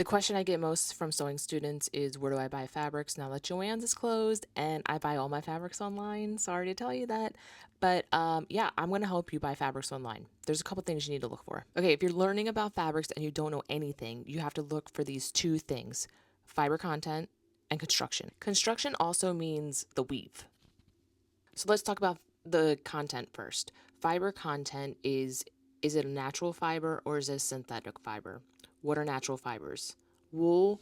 The question I get most from sewing students is, where do I buy fabrics now that Joann's is closed? And I buy all my fabrics online. Sorry to tell you that. But yeah, I'm going to help you buy fabrics online. There's a couple things you need to look for. Okay, if you're learning about fabrics and you don't know anything, you have to look for these two things: fiber content and construction. Construction also means the weave. So let's talk about the content first. Fiber content is it a natural fiber or is it a synthetic fiber? What are natural fibers? Wool,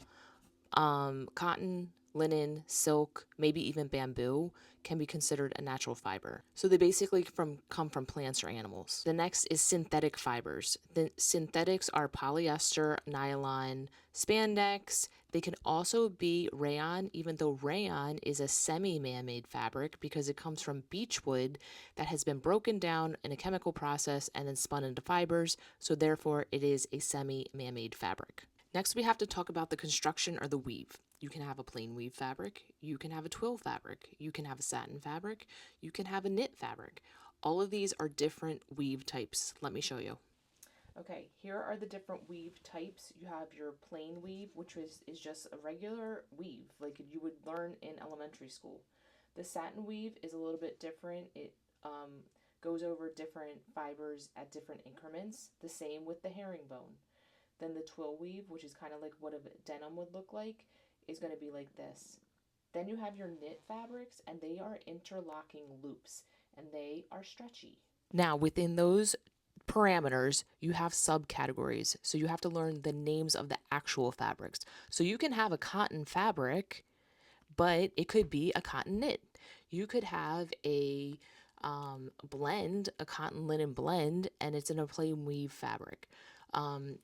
cotton, linen, silk, maybe even bamboo can be considered a natural fiber. So they basically come from plants or animals. The next is synthetic fibers. The synthetics are polyester, nylon, spandex. They can also be rayon, even though rayon is a semi-man-made fabric because it comes from beechwood that has been broken down in a chemical process and then spun into fibers, so therefore it is a semi-man-made fabric. Next, we have to talk about the construction or the weave. You can have a plain weave fabric, you can have a twill fabric, you can have a satin fabric, you can have a knit fabric. All of these are different weave types. Let me show you. Okay, here are the different weave types. You have your plain weave, which is just a regular weave, like you would learn in elementary school. The satin weave is a little bit different. It goes over different fibers at different increments. The same with the herringbone. Then the twill weave, which is kind of like what a denim would look like, is going to be like this. Then you have your knit fabrics, and they are interlocking loops, and they are stretchy. Now, within those parameters, you have subcategories. So you have to learn the names of the actual fabrics. So you can have a cotton fabric, but it could be a cotton knit. You could have a blend, a cotton linen blend, and it's in a plain weave fabric,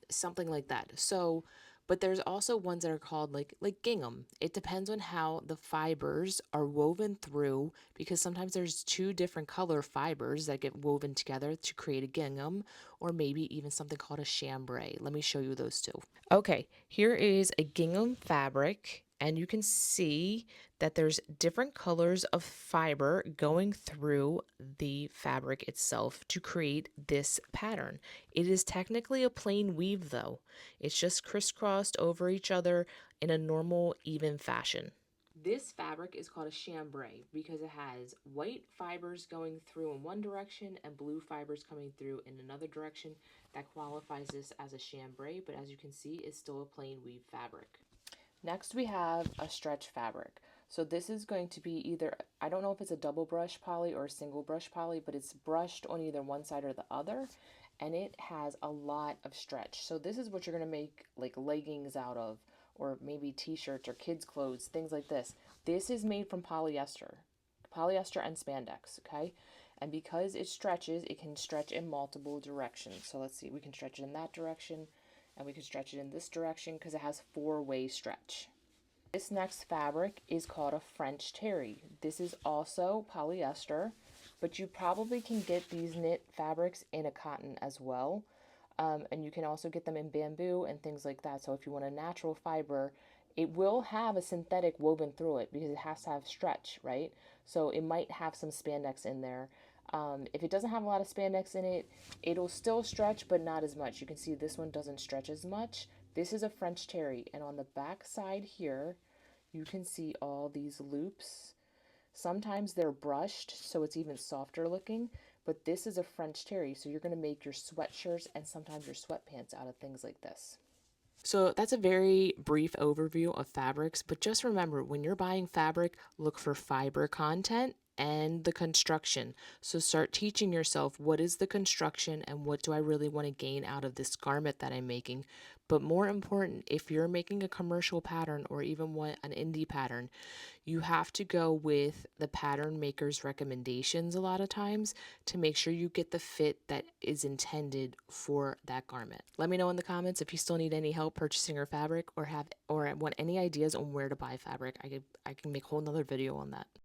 something like that. So, but there's also ones that are called like gingham. It depends on how the fibers are woven through, because sometimes there's two different color fibers that get woven together to create a gingham, or maybe even something called a chambray. Let me show you those two. Okay, here is a gingham fabric, and you can see that there's different colors of fiber going through the fabric itself to create this pattern. It is technically a plain weave though. It's just crisscrossed over each other in a normal, even fashion. This fabric is called a chambray because it has white fibers going through in one direction and blue fibers coming through in another direction. That qualifies this as a chambray, but as you can see, it's still a plain weave fabric. Next, we have a stretch fabric. So this is going to be either, I don't know if it's a double brush poly or a single brush poly, but it's brushed on either one side or the other, and it has a lot of stretch. So this is what you're going to make like leggings out of, or maybe t-shirts or kids clothes, things like this. This is made from polyester and spandex, okay? And because it stretches, it can stretch in multiple directions. So let's see, we can stretch it in that direction, and we can stretch it in this direction because it has four-way stretch. This next fabric is called a French terry. This is also polyester, but you probably can get these knit fabrics in a cotton as well. And you can also get them in bamboo and things like that. So if you want a natural fiber, it will have a synthetic woven through it because it has to have stretch, right? So it might have some spandex in there. If it doesn't have a lot of spandex in it, it'll still stretch, but not as much. You can see this one doesn't stretch as much. This is a French terry, and on the back side here, you can see all these loops. Sometimes they're brushed, so it's even softer looking, but this is a French terry, so you're going to make your sweatshirts and sometimes your sweatpants out of things like this. So that's a very brief overview of fabrics, but just remember, when you're buying fabric, look for fiber content and the construction. So start teaching yourself, what is the construction and what do I really want to gain out of this garment that I'm making. But more important, if you're making a commercial pattern or even an indie pattern, you have to go with the pattern maker's recommendations a lot of times to make sure you get the fit that is intended for that garment. Let me know in the comments if you still need any help purchasing your fabric, or want any ideas on where to buy fabric. I can make a whole nother video on that.